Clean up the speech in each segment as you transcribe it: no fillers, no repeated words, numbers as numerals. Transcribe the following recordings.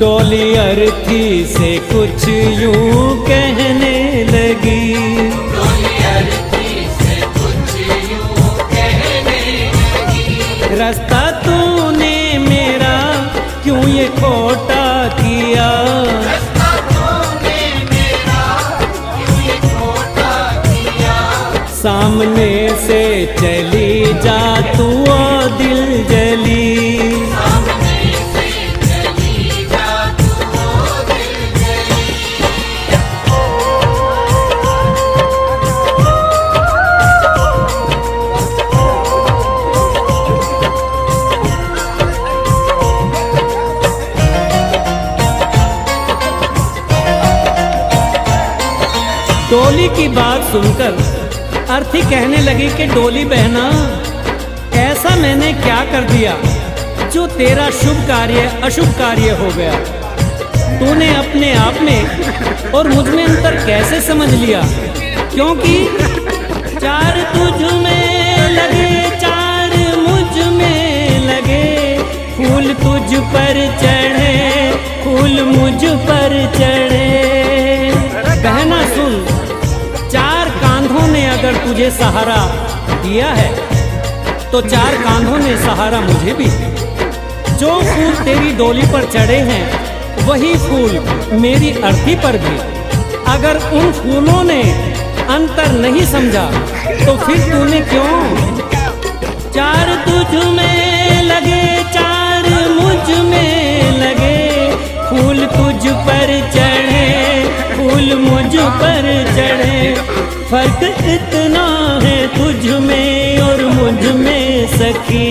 डोली अर्थी से कुछ यूं कहने लगी, डोली अर्थी से कुछ यूं कहने लगी। रास्ता तूने मेरा क्यों ये खोटा किया, रास्ता तूने मेरा क्यों ये खोटा किया। सामने से चली जा तू ओ दिल जली, सामने से चली जा तू ओ दिल जली। डोली की बात सुनकर अर्थी कहने लगी कि डोली बहना, ऐसा मैंने क्या कर दिया जो तेरा शुभ कार्य अशुभ कार्य हो गया। तूने अपने आप में और मुझ में अंतर कैसे समझ लिया, क्योंकि चार तुझ में लगे चार मुझ में लगे, फूल तुझ पर चढ़े फूल मुझ पर चढ़े। बहना सुन, चार कांधों ने अगर तुझे सहारा दिया है तो चार कांधों ने सहारा मुझे भी। जो फूल तेरी डोली पर चढ़े हैं वही फूल मेरी अर्थी पर भी। अगर उन फूलों ने अंतर नहीं समझा तो फिर तूने क्यों। चार तुझ में लगे चार मुझ में लगे, फूल तुझ पर चढ़े फूल मुझ पर चढ़े। फर्क इतना है तुझ में और मुझ में सखी।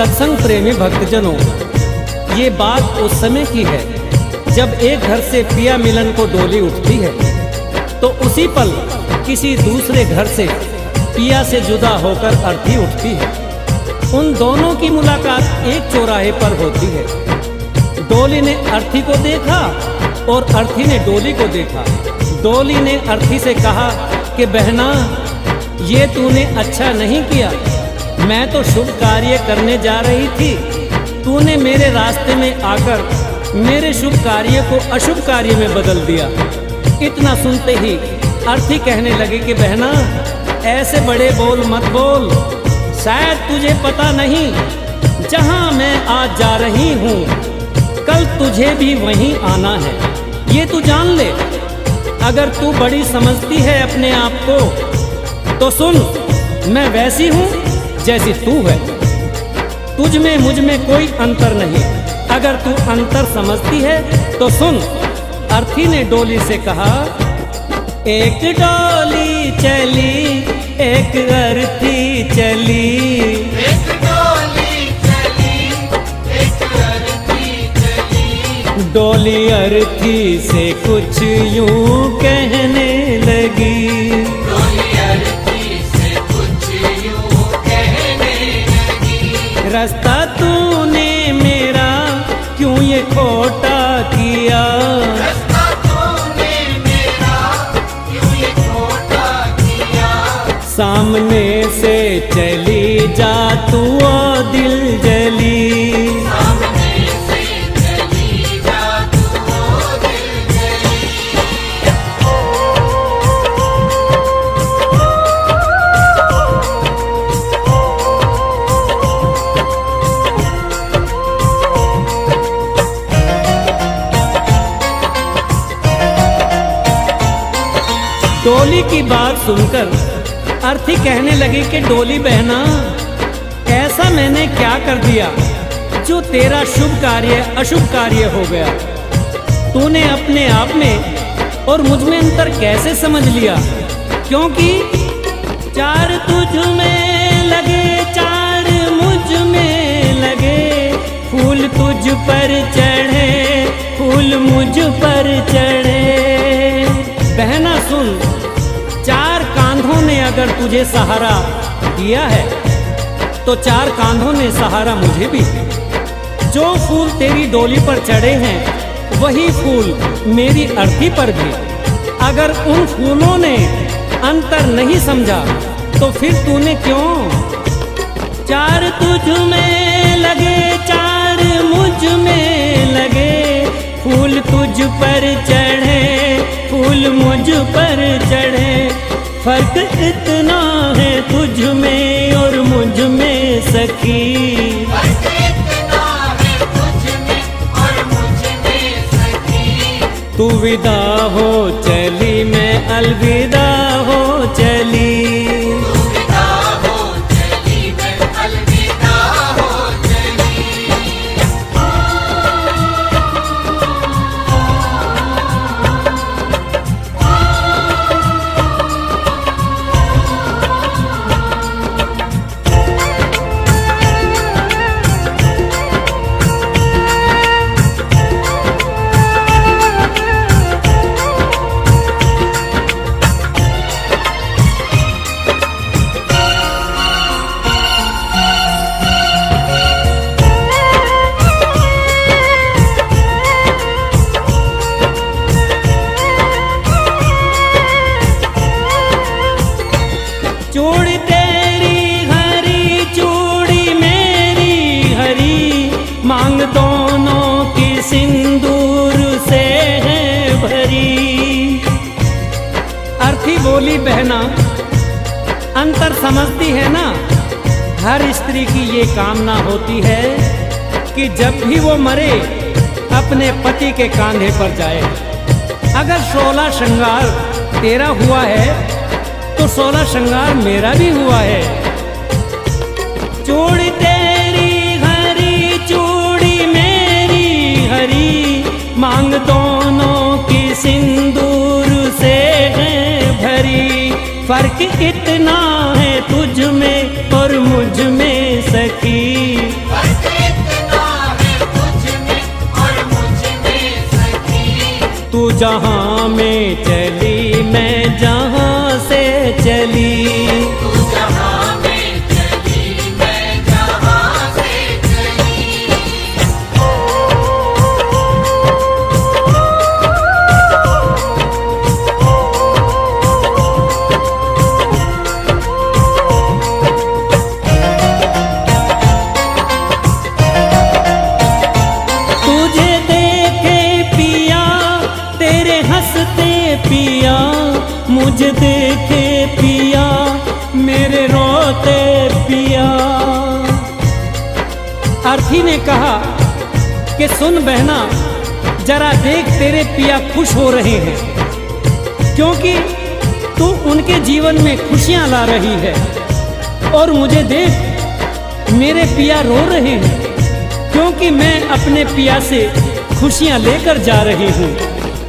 सत्संग प्रेमी भक्तजनों, ये बात उस समय की है जब एक घर से पिया मिलन को डोली उठती है तो उसी पल किसी दूसरे घर से पिया से जुदा होकर अर्थी उठती है। उन दोनों की मुलाकात एक चौराहे पर होती है। डोली ने अर्थी को देखा और अर्थी ने डोली को देखा। डोली ने अर्थी से कहा कि बहना, ये तूने अच्छा नहीं किया। मैं तो शुभ कार्य करने जा रही थी, तूने मेरे रास्ते में आकर मेरे शुभ कार्य को अशुभ कार्य में बदल दिया। इतना सुनते ही अर्थी कहने लगे कि बहना, ऐसे बड़े बोल मत बोल। शायद तुझे पता नहीं, जहां मैं आज जा रही हूँ कल तुझे भी वहीं आना है, ये तू जान ले। अगर तू बड़ी समझती है अपने आप को तो सुन, मैं वैसी हूँ जैसी तू है। तुझ में मुझ में कोई अंतर नहीं। अगर तू अंतर समझती है तो सुन। अर्थी ने डोली से कहा, एक डोली चली एक अर्थी चली, एक डोली चली एक अर्थी चली। डोली अर्थी से कुछ यूं कहने लगी, डोली अर्थी से कुछ यूं कहने लगी। रास्ता तूने मेरा क्यों ये खोटा किया, रास्ता तूने मेरा क्यों ये खोटा किया। सामने से चली जा तू ओ दिल जली, सामने से चली जा तू ओ दिल जली। डोली की बात सुनकर अर्थी कहने लगी कि डोली बहना, ऐसा मैंने क्या कर दिया जो तेरा शुभ कार्य अशुभ कार्य हो गया। तूने अपने आप में और मुझ में अंतर कैसे समझ लिया, क्योंकि चार तुझ में लगे चार मुझ में लगे, फूल तुझ पर चढ़े फूल मुझ पर चढ़े। बहना सुन, चार कांधों ने अगर तुझे सहारा दिया है तो चार कांधों ने सहारा मुझे भी। जो फूल तेरी डोली पर चढ़े हैं वही फूल मेरी अर्थी पर भी। अगर उन फूलों ने अंतर नहीं समझा तो फिर तूने क्यों। चार तुझ में लगे चार मुझ में लगे, फूल तुझ पर चढ़े फूल मुझ पर चढ़े। फर्क इतना है तुझ में और मुझ में सखी, फर्क इतना है तुझ में और मुझ में सखी। तू विदा हो चली मैं अलविदा हो चली। तू विदा हो चली मैं अलविदा हो चली। चूड़ी तेरी हरी चूड़ी मेरी हरी, मांग दोनों की सिंदूर से है भरी। अर्थी बोली बहना, अंतर समझती है ना। हर स्त्री की ये कामना होती है कि जब भी वो मरे अपने पति के कांधे पर जाए। अगर 16 श्रृंगार तेरा हुआ है तो 16 श्रृंगार मेरा भी हुआ है। चूड़ी तेरी हरी चूड़ी मेरी हरी, मांग दोनों की सिंदूर से है भरी। फर्क इतना है तुझ में और मुझ में सखी, जहां में चली मैं जहां से चली। तू जहां में चली मैं जहां से चली। तुझे देखे पिया तेरे हंसते पिया, मुझे देखे पिया मेरे रोते पिया। अर्थी ने कहा कि सुन बहना, जरा देख तेरे पिया खुश हो रहे हैं, क्योंकि तू उनके जीवन में खुशियां ला रही है। और मुझे देख मेरे पिया रो रहे हैं, क्योंकि मैं अपने पिया से खुशियां लेकर जा रही हूँ।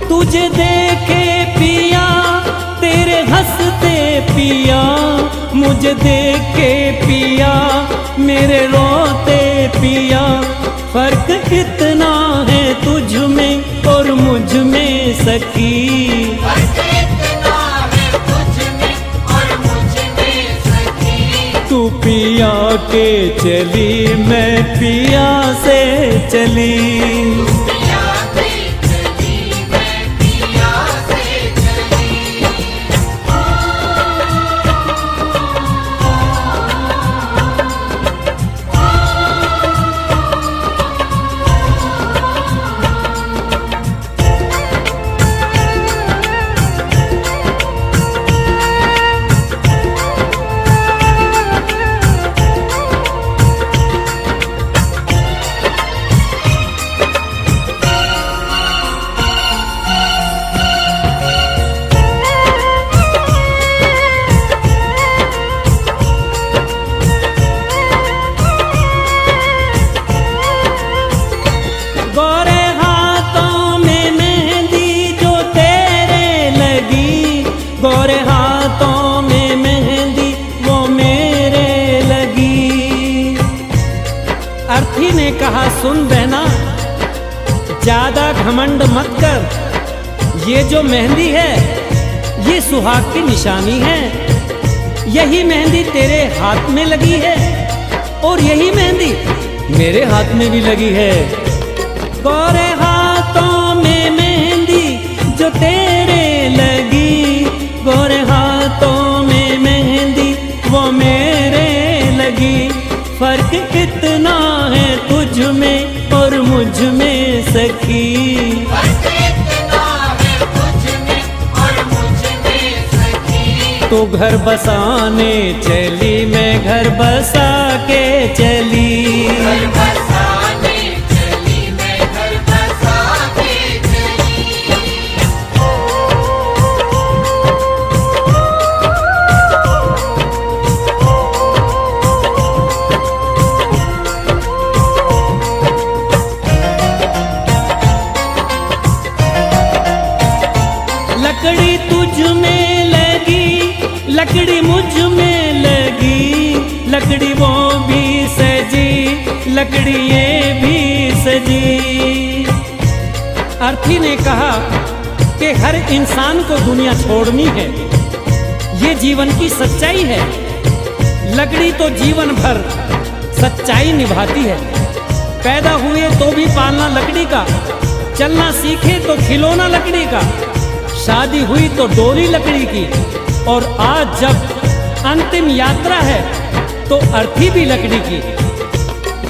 तुझे देखे पिया तेरे हंसते पिया, मुझे देखे पिया मेरे रोते पिया। फर्क इतना है तुझ में और मुझ में सखी। फर्क इतना है तुझ में और मुझ में सखी। तू पिया के चली मैं पिया से चली। पिया से चली मैं पिया से चली। गोरे हाथों में मेहंदी जो तेरे लगी, गोरे हाथों में मेहंदी वो मेरे लगी। अर्थी ने कहा सुन बहना, ज्यादा घमंड मत कर। ये जो मेहंदी है ये सुहाग की निशानी है। यही मेहंदी तेरे हाथ में लगी है और यही मेहंदी मेरे हाथ में भी लगी है। गोरे हाथों में मेहंदी जो तेरे लगी, गोरे हाथों में मेहंदी वो मेरे लगी। फर्क इतना है तुझ में और मुझ में सखी। फर्क इतना है तुझ में और मुझ में सखी। तो घर बसाने चली मैं घर बसा के चली। घर बसाने चली मैं घर बसा के चली। लकड़ी तुझ में लगी, लकड़ी मुझ में लगी, लकड़ी वो भी सजी, लकड़ी ये भी सजी। अर्थी ने कहा कि हर इंसान को दुनिया छोड़नी है, ये जीवन की सच्चाई है। लकड़ी तो जीवन भर सच्चाई निभाती है। पैदा हुए तो भी पालना लकड़ी का, चलना सीखे तो खिलौना लकड़ी का, शादी हुई तो डोरी लकड़ी की, और आज जब अंतिम यात्रा है तो अर्थी भी लकड़ी की।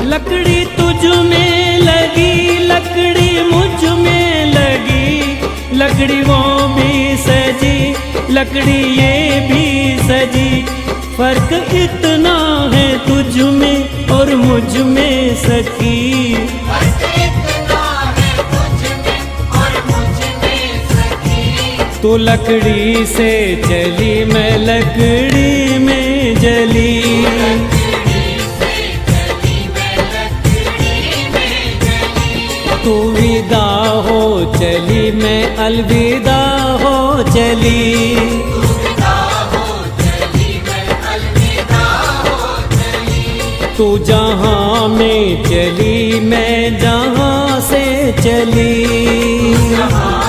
लकड़ी तुझ में लगी, लकड़ी मुझ में लगी, लकड़ी वो भी सजी, लकड़ी ये भी सजी। फर्क इतना है तुझ में और मुझ में सखी। फर्क इतना है तुझ में और मुझ में सखी। तू लकड़ी से चली मैं लकड़ी में जली। लकड़ी से चली मैं लकड़ी में जली। तू विदा हो चली मैं अलविदा हो चली। अलविदा हो चली मैं अलविदा हो चली। तू जहां में चली मैं जहां से चली। जहां